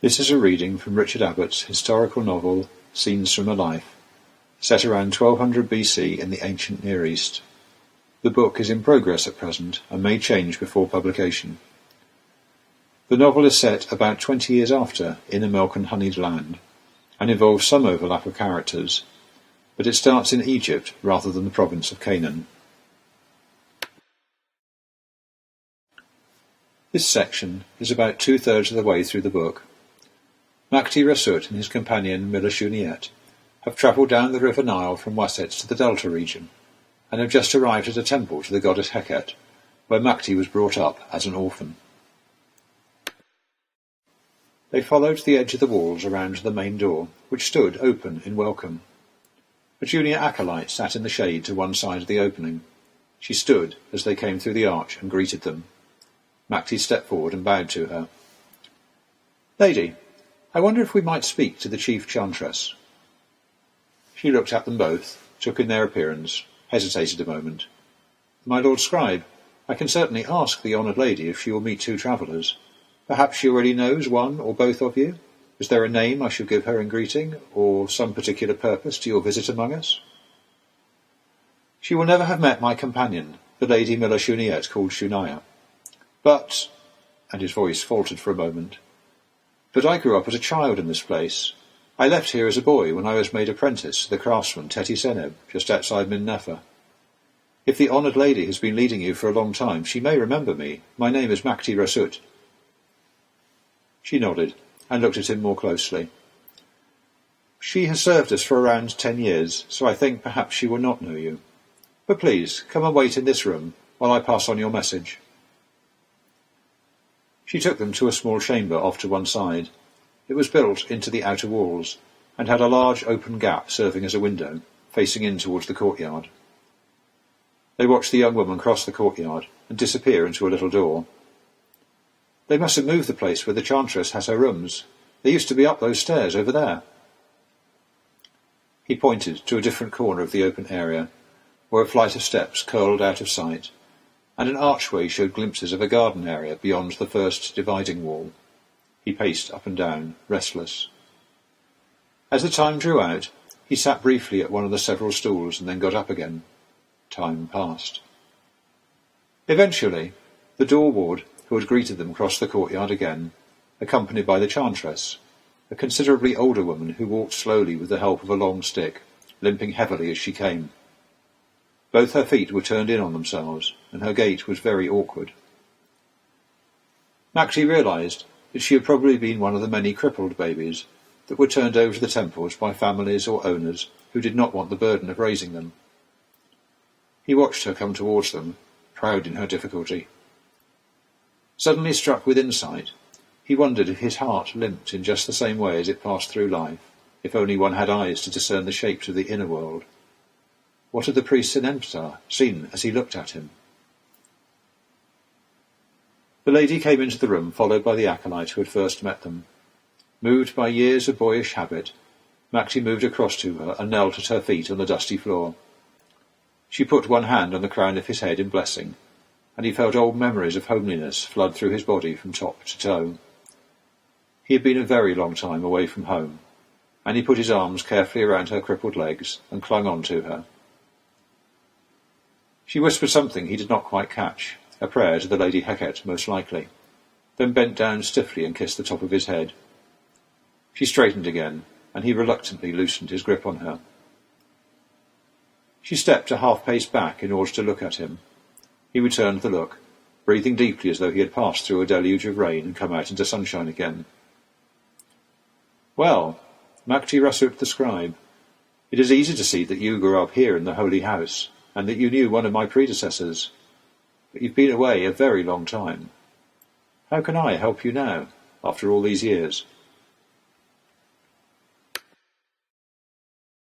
This is a reading from Richard Abbott's historical novel, Scenes from a Life, set around 1200 BC in the ancient Near East. The book is in progress at present and may change before publication. The novel is set about 20 years after In a Milk and Honeyed Land, and involves some overlap of characters, but it starts in Egypt rather than the province of Canaan. This section is about 2/3 of the way through the book. Makty-Rasut and his companion Milashuniyet have travelled down the river Nile from Waset to the Delta region, and have just arrived at a temple to the goddess Hekhet, where Makty was brought up as an orphan. They followed the edge of the walls around to the main door, which stood open in welcome. A junior acolyte sat in the shade to one side of the opening. She stood as they came through the arch and greeted them. Makty stepped forward and bowed to her. "Lady, I wonder if we might speak to the chief chantress." She looked at them both, took in their appearance, hesitated a moment. "My lord scribe, I can certainly ask the honoured lady if she will meet two travellers. Perhaps she already knows one or both of you? Is there a name I should give her in greeting, or some particular purpose to your visit among us?" "She will never have met my companion, the lady Milashuniyet called Shunaya. But," and his voice faltered for a moment, "but I grew up as a child in this place. I left here as a boy when I was made apprentice to the craftsman Teti Seneb, just outside Min Nefer. If the honoured lady has been leading you for a long time, she may remember me. My name is Makty-Rasut." She nodded and looked at him more closely. "She has served us for around 10 years, so I think perhaps she will not know you. But please, come and wait in this room while I pass on your message." She took them to a small chamber off to one side. It was built into the outer walls, and had a large open gap serving as a window, facing in towards the courtyard. They watched the young woman cross the courtyard and disappear into a little door. "They must have moved the place where the chantress has her rooms. They used to be up those stairs over there." He pointed to a different corner of the open area, where a flight of steps curled out of sight, and an archway showed glimpses of a garden area beyond the first dividing wall. He paced up and down, restless. As the time drew out, he sat briefly at one of the several stools and then got up again. Time passed. Eventually, the door ward who had greeted them crossed the courtyard again, accompanied by the chantress, a considerably older woman who walked slowly with the help of a long stick, limping heavily as she came. Both her feet were turned in on themselves, and her gait was very awkward. Makty realised that she had probably been one of the many crippled babies that were turned over to the temples by families or owners who did not want the burden of raising them. He watched her come towards them, proud in her difficulty. Suddenly struck with insight, he wondered if his heart limped in just the same way as it passed through life, if only one had eyes to discern the shapes of the inner world. What had the priest in Emptar seen as he looked at him? The lady came into the room, followed by the acolyte who had first met them. Moved by years of boyish habit, Makty moved across to her and knelt at her feet on the dusty floor. She put one hand on the crown of his head in blessing, and he felt old memories of homeliness flood through his body from top to toe. He had been a very long time away from home, and he put his arms carefully around her crippled legs and clung on to her. She whispered something he did not quite catch, a prayer to the Lady Hekhet most likely, then bent down stiffly and kissed the top of his head. She straightened again, and he reluctantly loosened his grip on her. She stepped a half-pace back in order to look at him. He returned the look, breathing deeply as though he had passed through a deluge of rain and come out into sunshine again. "Well, Makty-Rasut the scribe, it is easy to see that you grew up here in the holy house, and that you knew one of my predecessors. But you've been away a very long time. How can I help you now, after all these years?"